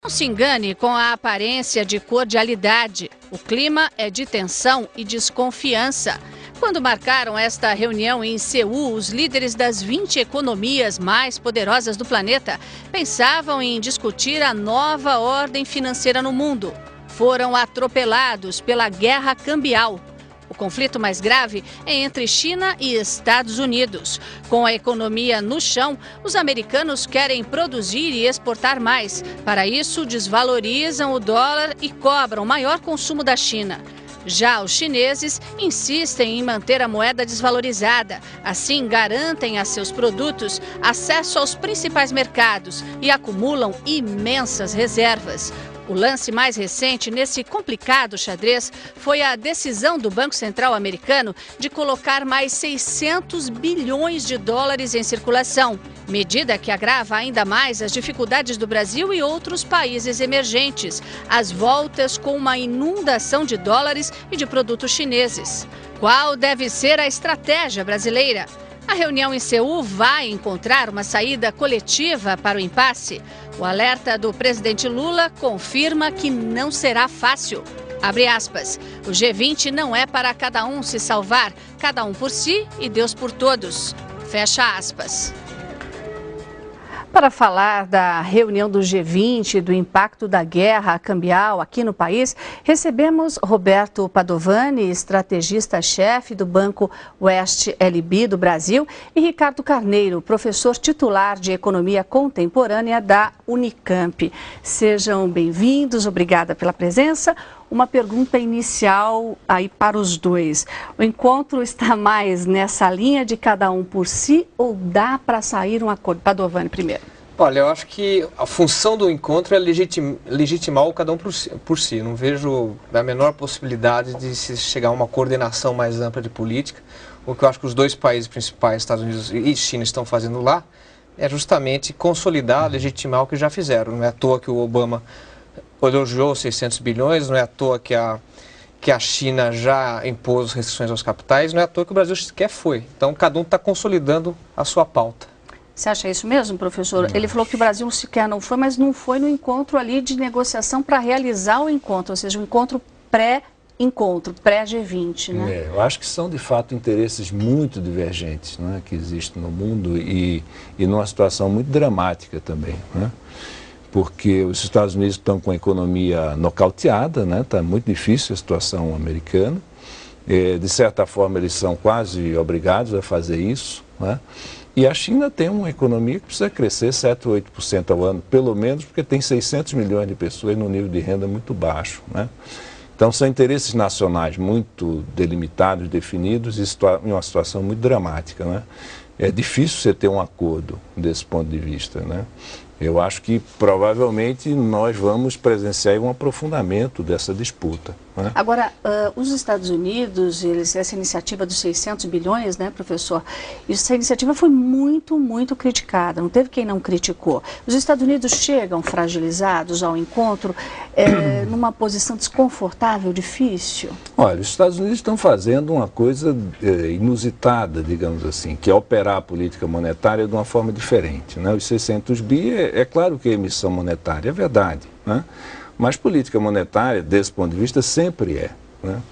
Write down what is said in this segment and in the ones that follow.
Não se engane com a aparência de cordialidade. O clima é de tensão e desconfiança. Quando marcaram esta reunião em Seul, os líderes das 20 economias mais poderosas do planeta pensavam em discutir a nova ordem financeira no mundo. Foram atropelados pela guerra cambial. O conflito mais grave é entre China e Estados Unidos. Com a economia no chão, os americanos querem produzir e exportar mais. Para isso, desvalorizam o dólar e cobram maior consumo da China. Já os chineses insistem em manter a moeda desvalorizada. Assim, garantem a seus produtos acesso aos principais mercados e acumulam imensas reservas. O lance mais recente nesse complicado xadrez foi a decisão do Banco Central americano de colocar mais 600 bilhões de dólares em circulação, medida que agrava ainda mais as dificuldades do Brasil e outros países emergentes, às voltas com uma inundação de dólares e de produtos chineses. Qual deve ser a estratégia brasileira? A reunião em Seul vai encontrar uma saída coletiva para o impasse. O alerta do presidente Lula confirma que não será fácil. Abre aspas. O G20 não é para cada um se salvar, cada um por si e Deus por todos. Fecha aspas. Para falar da reunião do G20 e do impacto da guerra cambial aqui no país, recebemos Roberto Padovani, estrategista-chefe do Banco West LB do Brasil, e Ricardo Carneiro, professor titular de Economia Contemporânea da Unicamp. Sejam bem-vindos, obrigada pela presença. Uma pergunta inicial aí para os dois. O encontro está mais nessa linha de cada um por si ou dá para sair um acordo? Padovani primeiro. Olha, eu acho que a função do encontro é legitimar o cada um por si. Não vejo a menor possibilidade de se chegar a uma coordenação mais ampla de política. O que eu acho que os dois países principais, Estados Unidos e China, estão fazendo lá é justamente consolidar, legitimar o que já fizeram. Não é à toa que o Obama elogiou 600 bilhões, não é à toa que a China já impôs restrições aos capitais, não é à toa que o Brasil sequer foi. Então, cada um está consolidando a sua pauta. Você acha isso mesmo, professor? Ele falou que o Brasil sequer não foi, mas não foi no encontro ali de negociação para realizar o encontro, ou seja, um encontro pré-G20, né? Eu acho que são, de fato, interesses muito divergentes, né, que existem no mundo e numa situação muito dramática também, né? Porque os Estados Unidos estão com a economia nocauteada, né? Está muito difícil a situação americana. De certa forma, eles são quase obrigados a fazer isso, né? E a China tem uma economia que precisa crescer 7 ou 8% ao ano, pelo menos, porque tem 600 milhões de pessoas num nível de renda muito baixo, né? Então, são interesses nacionais muito delimitados, definidos, e em uma situação muito dramática, né? É difícil você ter um acordo desse ponto de vista, né? Eu acho que provavelmente nós vamos presenciar um aprofundamento dessa disputa, né? Agora, os Estados Unidos, essa iniciativa dos 600 bilhões, né, professor? Essa iniciativa foi muito, muito criticada, não teve quem não criticou. Os Estados Unidos chegam fragilizados ao encontro, numa posição desconfortável, difícil? Olha, os Estados Unidos estão fazendo uma coisa inusitada, digamos assim, que é operar a política monetária de uma forma diferente, né? Os 600 bi é claro que é emissão monetária, é verdade, né? Mas política monetária, desse ponto de vista, sempre é, né?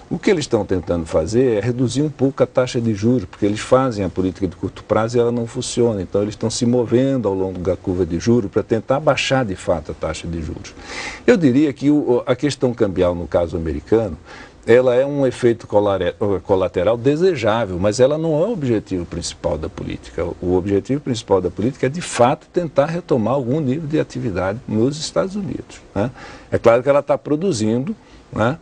O que eles estão tentando fazer é reduzir um pouco a taxa de juros, porque eles fazem a política de curto prazo e ela não funciona. Então, eles estão se movendo ao longo da curva de juros para tentar baixar, de fato, a taxa de juros. Eu diria que a questão cambial, no caso americano, ela é um efeito colateral desejável, mas ela não é o objetivo principal da política. O objetivo principal da política é, de fato, tentar retomar algum nível de atividade nos Estados Unidos, né? É claro que ela está produzindo, né,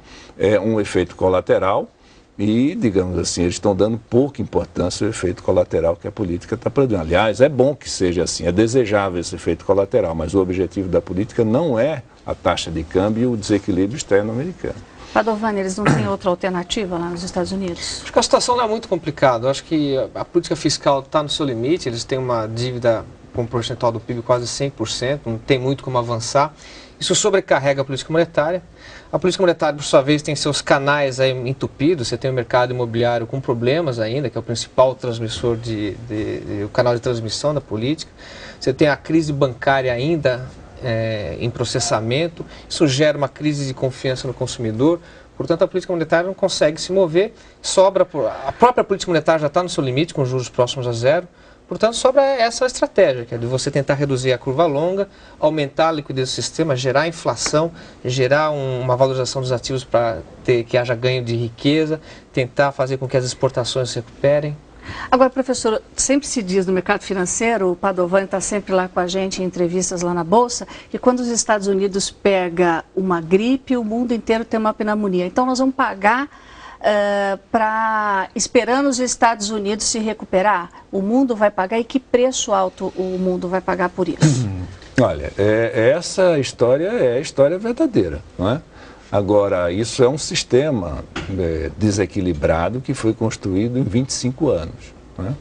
um efeito colateral e, digamos assim, eles estão dando pouca importância ao efeito colateral que a política está produzindo. Aliás, é bom que seja assim, é desejável esse efeito colateral, mas o objetivo da política não é a taxa de câmbio e o desequilíbrio externo americano. Padovani, eles não têm outra alternativa lá nos Estados Unidos? Acho que a situação não é muito complicada. Acho que a política fiscal está no seu limite. Eles têm uma dívida com percentual do PIB quase 100%, não tem muito como avançar. Isso sobrecarrega a política monetária. A política monetária, por sua vez, tem seus canais aí entupidos. Você tem o mercado imobiliário com problemas ainda, que é o principal transmissor, o canal de transmissão da política. Você tem a crise bancária ainda em processamento, isso gera uma crise de confiança no consumidor. Portanto, a política monetária não consegue se mover, a própria política monetária já está no seu limite, com juros próximos a zero. Portanto, sobra essa estratégia, que é de você tentar reduzir a curva longa, aumentar a liquidez do sistema, gerar inflação, gerar uma valorização dos ativos para que haja ganho de riqueza, tentar fazer com que as exportações se recuperem. Agora, professor, sempre se diz no mercado financeiro, o Padovani está sempre lá com a gente em entrevistas lá na Bolsa, que quando os Estados Unidos pega uma gripe, o mundo inteiro tem uma pneumonia. Então, nós vamos pagar esperando os Estados Unidos se recuperar? O mundo vai pagar? E que preço alto o mundo vai pagar por isso? Olha, essa história é a história verdadeira, não é? Agora, isso é um sistema desequilibrado que foi construído em 25 anos, né?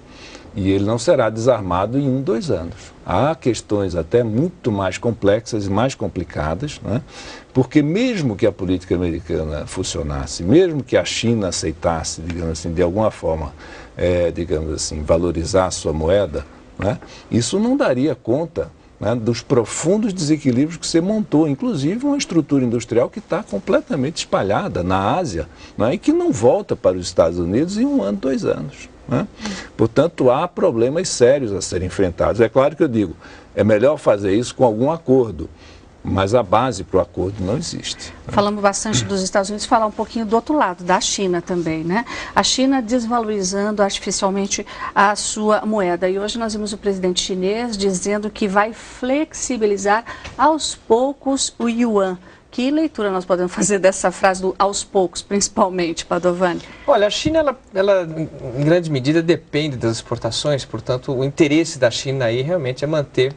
E ele não será desarmado em 1, 2 anos. Há questões até muito mais complexas e mais complicadas, né? Porque mesmo que a política americana funcionasse, mesmo que a China aceitasse, digamos assim, de alguma forma, digamos assim, valorizar a sua moeda, né? Isso não daria conta, né, dos profundos desequilíbrios que você montou, inclusive uma estrutura industrial que está completamente espalhada na Ásia, né, e que não volta para os Estados Unidos em 1 ano, 2 anos. Né? Portanto, há problemas sérios a serem enfrentados. É claro que eu digo, é melhor fazer isso com algum acordo, mas a base para o acordo não existe. Falamos bastante dos Estados Unidos, falar um pouquinho do outro lado, da China também, né? A China desvalorizando artificialmente a sua moeda. E hoje nós vimos o presidente chinês dizendo que vai flexibilizar aos poucos o yuan. Que leitura nós podemos fazer dessa frase do aos poucos, principalmente, Padovani? Olha, a China, ela em grande medida depende das exportações, portanto, o interesse da China aí realmente é manter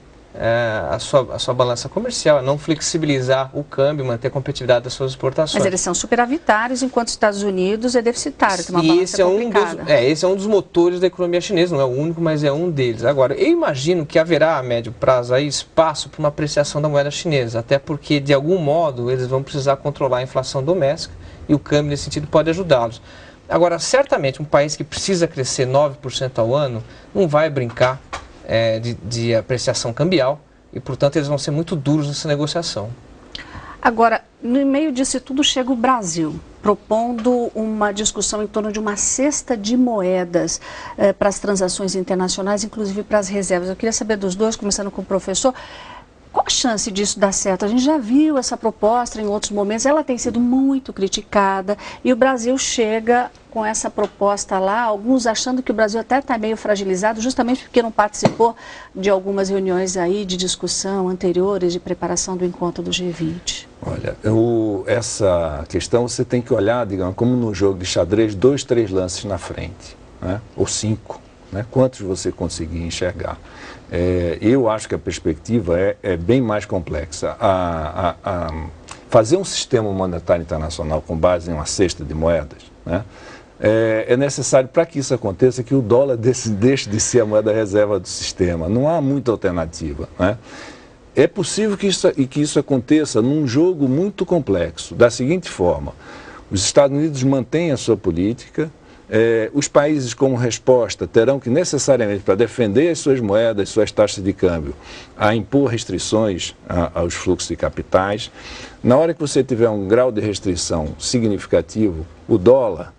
a sua balança comercial, não flexibilizar o câmbio, manter a competitividade das suas exportações. Mas eles são superavitários, enquanto os Estados Unidos é deficitário, tem uma balança complicada. Esse é um dos motores da economia chinesa, não é o único, mas é um deles. Agora, eu imagino que haverá a médio prazo aí espaço para uma apreciação da moeda chinesa, até porque, de algum modo, eles vão precisar controlar a inflação doméstica e o câmbio, nesse sentido, pode ajudá-los. Agora, certamente, um país que precisa crescer 9% ao ano não vai brincar de apreciação cambial e, portanto, eles vão ser muito duros nessa negociação. Agora, no meio disso tudo chega o Brasil, propondo uma discussão em torno de uma cesta de moedas para as transações internacionais, inclusive para as reservas. Eu queria saber dos dois, começando com o professor, qual a chance disso dar certo? A gente já viu essa proposta em outros momentos, ela tem sido muito criticada e o Brasil chega com essa proposta lá, alguns achando que o Brasil até está meio fragilizado, justamente porque não participou de algumas reuniões aí de discussão anteriores, de preparação do encontro do G20. Olha, essa questão você tem que olhar, digamos, como no jogo de xadrez, 2, 3 lances na frente, né? Ou 5, né? Quantos você conseguir enxergar. Eu acho que a perspectiva é bem mais complexa. Fazer um sistema monetário internacional com base em uma cesta de moedas, né, é necessário, para que isso aconteça, que o dólar deixe de ser a moeda reserva do sistema. Não há muita alternativa, né? É possível que isso aconteça num jogo muito complexo, da seguinte forma: os Estados Unidos mantêm a sua política, os países, como resposta, terão que necessariamente, para defender as suas moedas, suas taxas de câmbio, a impor restrições aos fluxos de capitais. Na hora que você tiver um grau de restrição significativo, o dólar,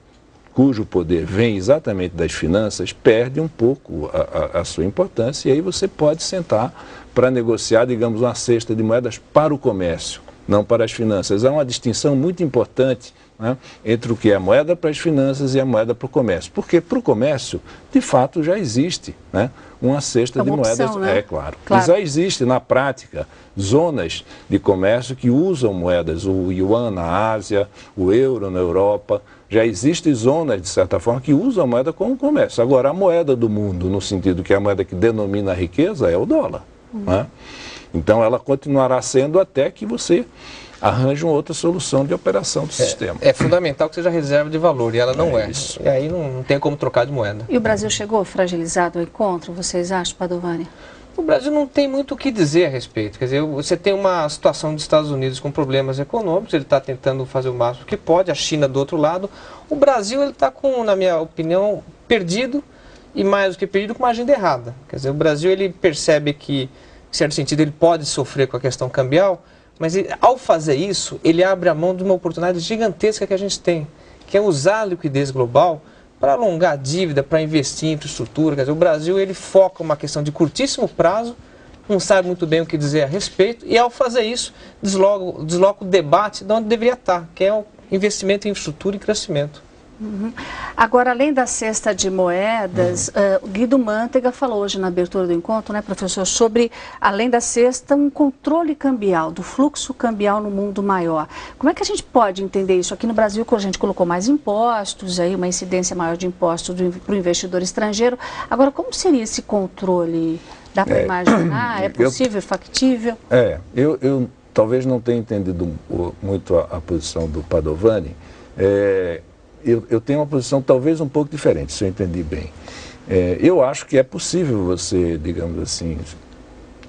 cujo poder vem exatamente das finanças, perde um pouco a sua importância, e aí você pode sentar para negociar, digamos, uma cesta de moedas para o comércio, não para as finanças. Há uma distinção muito importante, né, entre o que é a moeda para as finanças e a moeda para o comércio. Porque para o comércio, de fato, já existe, né, uma cesta de moedas. Opção, né? Claro. Já existe, na prática, zonas de comércio que usam moedas, o yuan na Ásia, o euro na Europa. Já existem zonas, de certa forma, que usam a moeda como comércio. Agora, a moeda do mundo, no sentido que é a moeda que denomina a riqueza, é o dólar. Né? Então, ela continuará sendo até que você arranje uma outra solução de operação do sistema. É fundamental que seja reserva de valor, e ela não é. Isso. E aí não tem como trocar de moeda. E o Brasil chegou fragilizado ao encontro, vocês acham, Padovani? O Brasil não tem muito o que dizer a respeito. Quer dizer, você tem uma situação dos Estados Unidos com problemas econômicos, ele está tentando fazer o máximo que pode, a China do outro lado. O Brasil está com, na minha opinião, perdido, e mais do que perdido, com uma agenda errada. Quer dizer, o Brasil ele percebe que em certo sentido, ele pode sofrer com a questão cambial, mas ao fazer isso, ele abre a mão de uma oportunidade gigantesca que a gente tem, que é usar a liquidez global para alongar a dívida, para investir em infraestrutura. Quer dizer, o Brasil ele foca uma questão de curtíssimo prazo, não sabe muito bem o que dizer a respeito, e ao fazer isso, desloca o debate de onde deveria estar, que é o investimento em infraestrutura e crescimento. Agora, além da cesta de moedas, Guido Mantega falou hoje na abertura do encontro, né, professor, sobre, além da cesta, um controle cambial, do fluxo cambial no mundo maior. Como é que a gente pode entender isso? Aqui no Brasil, a gente colocou mais impostos, aí uma incidência maior de impostos para o investidor estrangeiro. Agora, como seria esse controle? Dá para imaginar? É possível, factível? Eu talvez não tenha entendido muito a posição do Padovani. Eu tenho uma posição talvez um pouco diferente, se eu entendi bem. Eu acho que é possível você, digamos assim,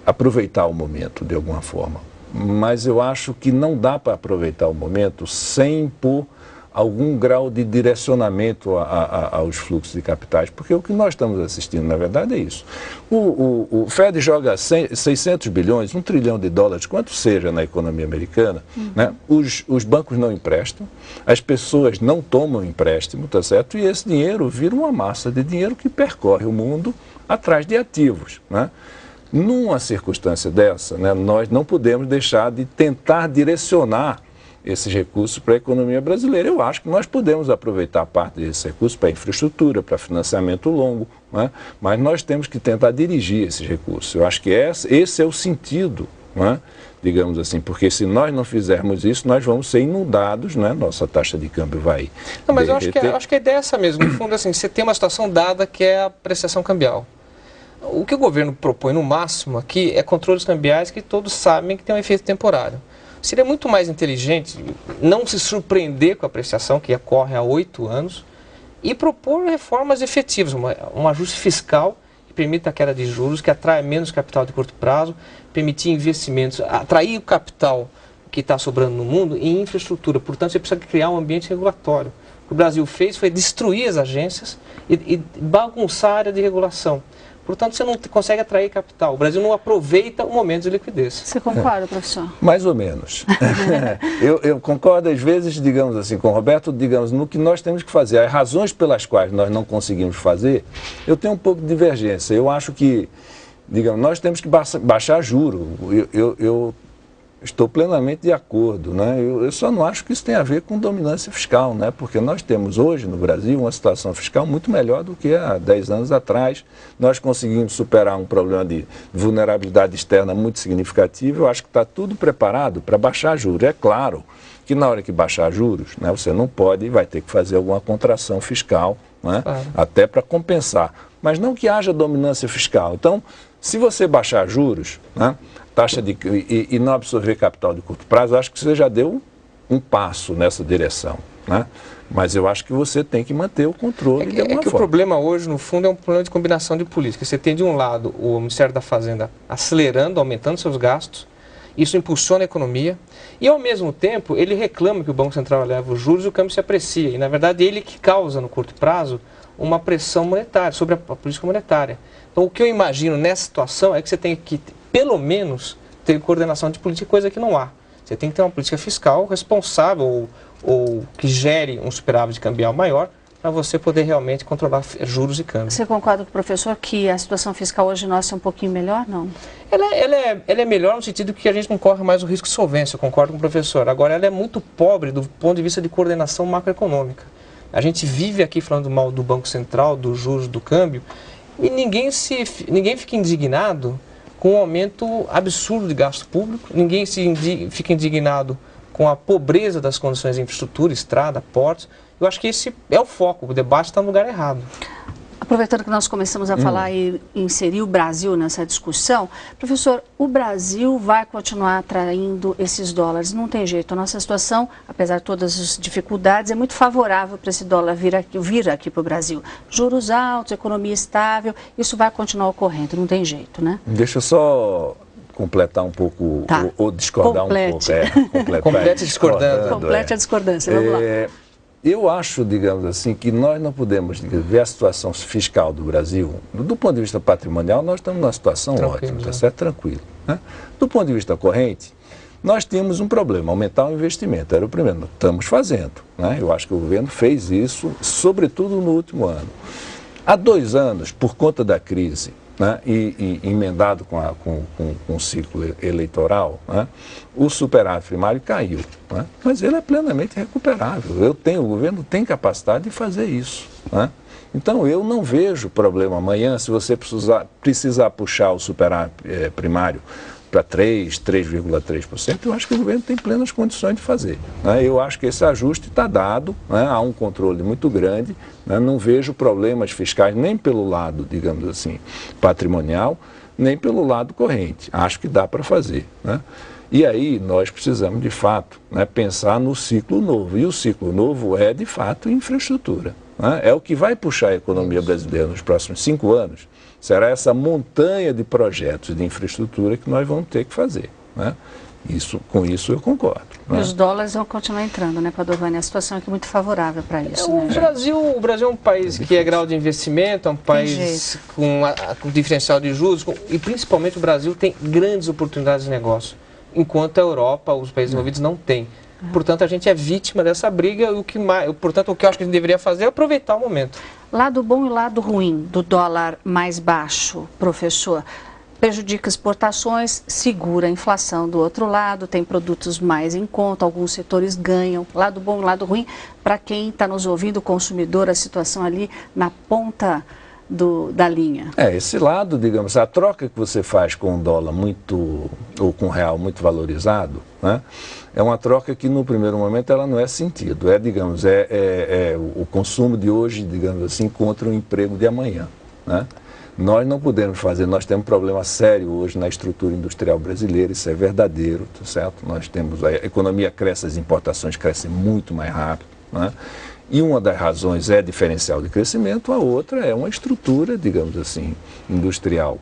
aproveitar o momento de alguma forma. Mas eu acho que não dá para aproveitar o momento sem impor algum grau de direcionamento aos fluxos de capitais, porque o que nós estamos assistindo, na verdade, é isso. O Fed joga 600 bilhões, 1 trilhão de dólares, quanto seja na economia americana, né? Os bancos não emprestam, as pessoas não tomam empréstimo, tá certo? E esse dinheiro vira uma massa de dinheiro que percorre o mundo atrás de ativos, né? Numa circunstância dessa, né, nós não podemos deixar de tentar direcionar esses recursos para a economia brasileira. Eu acho que nós podemos aproveitar parte desses recursos para infraestrutura, para financiamento longo, né? Mas nós temos que tentar dirigir esses recursos. Eu acho que esse é o sentido, né? Digamos assim, porque se nós não fizermos isso, nós vamos ser inundados, né? Nossa taxa de câmbio vai Não, mas eu acho que a ideia é essa mesmo. No fundo, assim, você tem uma situação dada que é a apreciação cambial. O que o governo propõe no máximo aqui é controles cambiais que todos sabem que tem um efeito temporário. Seria muito mais inteligente não se surpreender com a apreciação que ocorre há 8 anos e propor reformas efetivas, um ajuste fiscal que permita a queda de juros, que atrai menos capital de curto prazo, permitir investimentos, atrair o capital que está sobrando no mundo em infraestrutura. Portanto, você precisa criar um ambiente regulatório. O que o Brasil fez foi destruir as agências e bagunçar a área de regulação. Portanto, você não consegue atrair capital. O Brasil não aproveita o momento de liquidez. Você concorda, professor? Mais ou menos. Eu concordo, às vezes, digamos assim, com o Roberto, digamos, no que nós temos que fazer. As razões pelas quais nós não conseguimos fazer, eu tenho um pouco de divergência. Eu acho que, digamos, nós temos que baixar juros. Eu estou plenamente de acordo, né? Eu só não acho que isso tem a ver com dominância fiscal, né? Porque nós temos hoje no Brasil uma situação fiscal muito melhor do que há 10 anos atrás. Nós conseguimos superar um problema de vulnerabilidade externa muito significativo. Eu acho que está tudo preparado para baixar juros. É claro que na hora que baixar juros, né, você não pode, vai ter que fazer alguma contração fiscal, né? Claro. Até para compensar. Mas não que haja dominância fiscal. Então, se você baixar juros, né, taxa e não absorver capital de curto prazo, eu acho que você já deu um passo nessa direção, né? Mas eu acho que você tem que manter o controle de alguma forma. O problema hoje, no fundo, é um problema de combinação de políticas. Você tem, de um lado, o Ministério da Fazenda acelerando, aumentando seus gastos, isso impulsiona a economia, e, ao mesmo tempo, ele reclama que o Banco Central eleva os juros e o câmbio se aprecia. E, na verdade, ele que causa, no curto prazo, uma pressão monetária, sobre a política monetária. Então, o que eu imagino nessa situação é que você tem que, pelo menos, ter coordenação de política, coisa que não há. Você tem que ter uma política fiscal responsável ou que gere um superávit cambial maior para você poder realmente controlar juros e câmbio. Você concorda com o professor que a situação fiscal hoje nossa é um pouquinho melhor, não? Ela é melhor no sentido que a gente não corre mais o risco de solvência, eu concordo com o professor. Agora, ela é muito pobre do ponto de vista de coordenação macroeconômica. A gente vive aqui falando mal do Banco Central, dos juros, do câmbio, e ninguém fica indignado com um aumento absurdo de gasto público, ninguém fica indignado com a pobreza das condições de infraestrutura, estrada, portos. Eu acho que esse é o foco, o debate está no lugar errado. Aproveitando que nós começamos a falar e inserir o Brasil nessa discussão, professor, o Brasil vai continuar atraindo esses dólares, não tem jeito. A nossa situação, apesar de todas as dificuldades, é muito favorável para esse dólar vir aqui para o Brasil. Juros altos, economia estável, isso vai continuar ocorrendo, não tem jeito, né? Deixa eu só completar um pouco, ou discordar um pouco. Complete discordando. Complete a discordância, vamos lá. eu acho, digamos assim, que nós não podemos ver a situação fiscal do Brasil. Do ponto de vista patrimonial, nós estamos numa situação ótima, tá certo? Tranquilo. Né? Do ponto de vista corrente, nós tínhamos um problema, aumentar o investimento. Era o primeiro. Estamos fazendo. Né? Eu acho que o governo fez isso, sobretudo no último ano. Há 2 anos, por conta da crise, né, e emendado com o ciclo eleitoral, né, o superávit primário caiu, né, mas ele é plenamente recuperável. O governo tem capacidade de fazer isso. Né? Então eu não vejo problema amanhã se você precisar puxar o superávit primário para 3,3%, eu acho que o governo tem plenas condições de fazer. Né? Eu acho que esse ajuste está dado, né? Há um controle muito grande, né? Não vejo problemas fiscais nem pelo lado, digamos assim, patrimonial, nem pelo lado corrente. Acho que dá para fazer. Né? E aí nós precisamos, de fato, né, pensar no ciclo novo. E o ciclo novo é, de fato, infraestrutura. Né? É o que vai puxar a economia brasileira nos próximos 5 anos. Será essa montanha de projetos de infraestrutura que nós vamos ter que fazer. Né? Com isso eu concordo. E os dólares vão continuar entrando, né, Padovani? A situação aqui é muito favorável para isso. O Brasil é um país que é grau de investimento, é um país com diferencial de juros, e principalmente o Brasil tem grandes oportunidades de negócio, enquanto a Europa, os países envolvidos, não têm. Portanto, a gente é vítima dessa briga, portanto, o que eu acho que a gente deveria fazer é aproveitar o momento. Lado bom e lado ruim do dólar mais baixo, professor. Prejudica exportações, segura a inflação do outro lado, tem produtos mais em conta, alguns setores ganham. Lado bom e lado ruim, para quem está nos ouvindo, o consumidor, a situação ali na ponta da linha. Esse lado, digamos, a troca que você faz com um dólar ou com um real muito valorizado, né, é uma troca que no primeiro momento ela não é sentido, digamos, o consumo de hoje, digamos assim, contra o emprego de amanhã. Né? Nós não podemos fazer, nós temos um problema sério hoje na estrutura industrial brasileira, isso é verdadeiro, tá certo? Nós temos, a economia cresce, as importações crescem muito mais rápido, né? E uma das razões é diferencial de crescimento, a outra é uma estrutura, digamos assim, industrial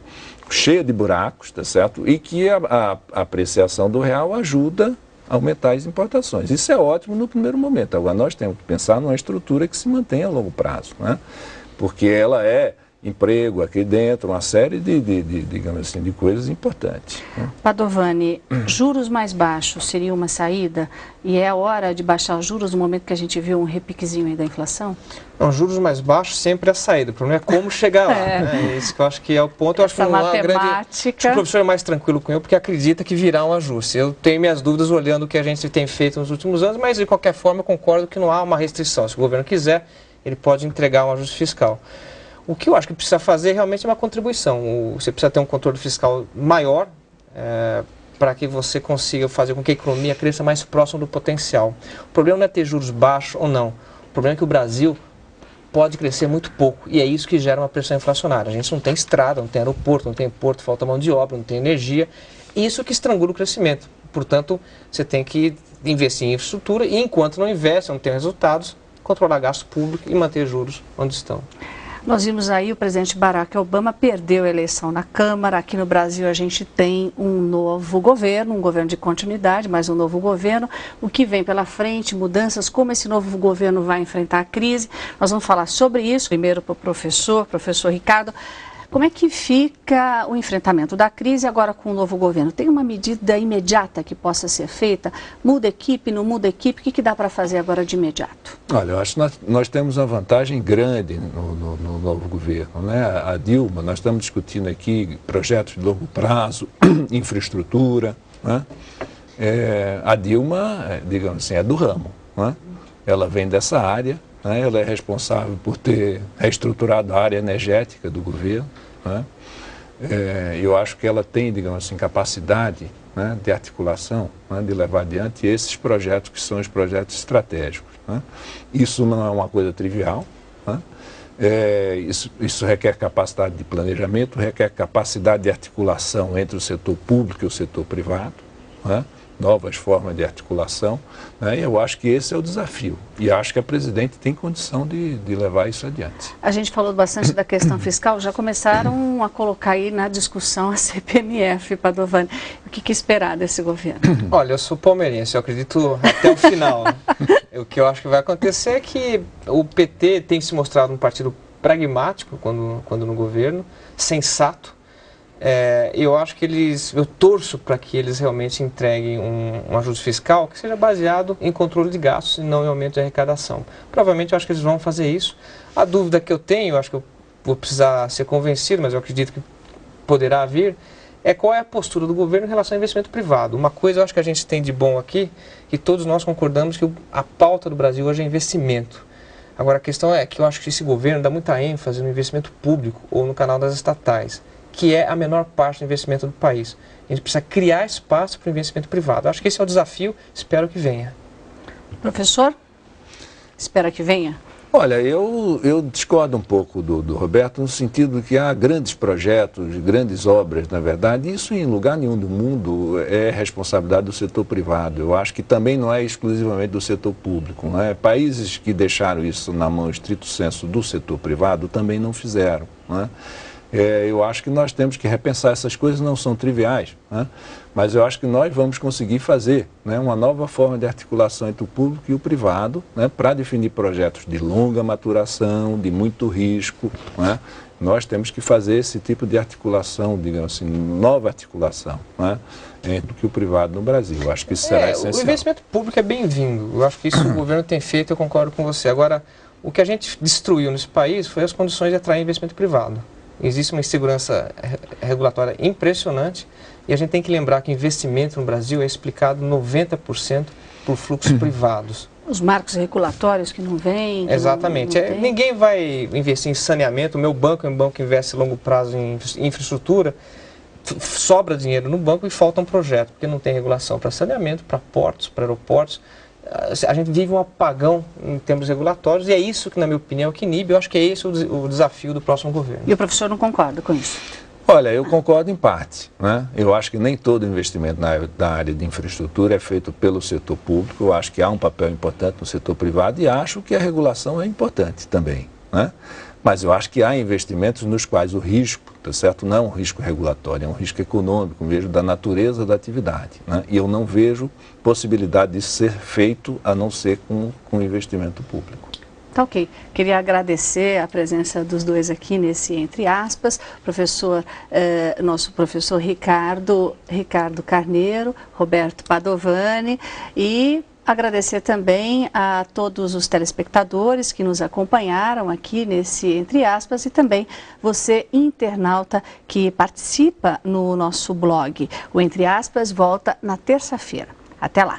cheia de buracos, tá certo? E que a apreciação do real ajuda a aumentar as importações. Isso é ótimo no primeiro momento. Agora nós temos que pensar numa estrutura que se mantenha a longo prazo, né? Porque ela é emprego aqui dentro, uma série digamos assim, de coisas importantes. Né? Padovani, juros mais baixos seria uma saída? E é a hora de baixar os juros no momento que a gente viu um repiquezinho aí da inflação? Não, juros mais baixos sempre é a saída. O problema é como chegar lá. Né? Isso que eu acho que é o ponto. Eu acho que acho que o professor é mais tranquilo com eu, porque acredita que virá um ajuste. Eu tenho minhas dúvidas olhando o que a gente tem feito nos últimos anos, mas de qualquer forma eu concordo que não há uma restrição. Se o governo quiser, ele pode entregar um ajuste fiscal. O que eu acho que precisa fazer realmente é uma contribuição. Você precisa ter um controle fiscal maior para que você consiga fazer com que a economia cresça mais próximo do potencial. O problema não é ter juros baixos ou não. O problema é que o Brasil pode crescer muito pouco e é isso que gera uma pressão inflacionária. A gente não tem estrada, não tem aeroporto, não tem porto, falta mão de obra, não tem energia. Isso que estrangula o crescimento. Portanto, você tem que investir em infraestrutura e enquanto não investe, não tem resultados, controlar gasto público e manter juros onde estão. Nós vimos aí o presidente Barack Obama perdeu a eleição na Câmara. Aqui no Brasil a gente tem um novo governo, um governo de continuidade, mas um novo governo. O que vem pela frente, mudanças, como esse novo governo vai enfrentar a crise. Nós vamos falar sobre isso. Primeiro para o professor Ricardo. Como é que fica o enfrentamento da crise agora com o novo governo? Tem uma medida imediata que possa ser feita? Muda equipe, não muda equipe? O que dá para fazer agora de imediato? Olha, eu acho que nós temos uma vantagem grande no novo governo. Né? A Dilma, nós estamos discutindo aqui projetos de longo prazo, infraestrutura. Né? A Dilma, digamos assim, é do ramo. Né? Ela vem dessa área. Ela é responsável por ter reestruturado a área energética do governo. Né? Eu acho que ela tem, digamos assim, capacidade, né, de articulação, né, de levar adiante esses projetos que são os projetos estratégicos. Né? Isso não é uma coisa trivial. Né? Isso requer capacidade de planejamento, requer capacidade de articulação entre o setor público e o setor privado. Né? novas formas de articulação, né? E eu acho que esse é o desafio. E acho que a presidente tem condição de levar isso adiante. A gente falou bastante da questão fiscal, já começaram a colocar aí na discussão a CPMF, Padovani. O que esperar desse governo? Olha, eu sou palmeirense, eu acredito até o final. O que eu acho que vai acontecer é que o PT tem se mostrado um partido pragmático quando no governo, sensato. Eu acho que eu torço para que eles realmente entreguem um ajuste fiscal que seja baseado em controle de gastos e não em aumento de arrecadação. Provavelmente eu acho que eles vão fazer isso. A dúvida que eu tenho, eu acho que eu vou precisar ser convencido, mas eu acredito que poderá vir, é qual é a postura do governo em relação ao investimento privado. Uma coisa eu acho que a gente tem de bom aqui, que todos nós concordamos que a pauta do Brasil hoje é investimento. Agora a questão é que eu acho que esse governo dá muita ênfase no investimento público ou no canal das estatais, que é a menor parte do investimento do país. A gente precisa criar espaço para o investimento privado. Eu acho que esse é o desafio, espero que venha. Professor, espera que venha? Olha, eu discordo um pouco do Roberto, no sentido que há grandes projetos, grandes obras, na verdade, isso em lugar nenhum do mundo é responsabilidade do setor privado. Eu acho que também não é exclusivamente do setor público, não é? Países que deixaram isso na mão, estrito senso, do setor privado também não fizeram, não é? Eu acho que nós temos que repensar essas coisas, não são triviais, né? Mas eu acho que nós vamos conseguir fazer, né, uma nova forma de articulação entre o público e o privado, né, para definir projetos de longa maturação, de muito risco, né? Nós temos que fazer esse tipo de articulação, digamos assim, nova articulação, né, entre o privado no Brasil. Eu acho que isso será essencial. O investimento público é bem-vindo. Eu acho que isso o governo tem feito, eu concordo com você. Agora, o que a gente destruiu nesse país foi as condições de atrair investimento privado. Existe uma insegurança regulatória impressionante e a gente tem que lembrar que investimento no Brasil é explicado 90% por fluxos privados. Os marcos regulatórios que não vêm. Exatamente. Ninguém vai investir em saneamento. O meu banco é um banco que investe a longo prazo em infraestrutura. Sobra dinheiro no banco e falta um projeto, porque não tem regulação para saneamento, para portos, para aeroportos. A gente vive um apagão em termos regulatórios e é isso que, na minha opinião, que inibe. Eu acho que é esse o desafio do próximo governo. E o professor não concorda com isso? Olha, eu concordo em parte, né? Eu acho que nem todo investimento na área de infraestrutura é feito pelo setor público. Eu acho que há um papel importante no setor privado e acho que a regulação é importante também, né? Mas eu acho que há investimentos nos quais o risco, tá certo, não é um risco regulatório, é um risco econômico, vejo da natureza da atividade, né? E eu não vejo possibilidade de ser feito a não ser com investimento público. Tá ok. Queria agradecer a presença dos dois aqui nesse Entre Aspas, nosso professor Ricardo Carneiro, Roberto Padovani, e agradecer também a todos os telespectadores que nos acompanharam aqui nesse Entre Aspas e também você, internauta, que participa no nosso blog. O Entre Aspas volta na terça-feira. Até lá!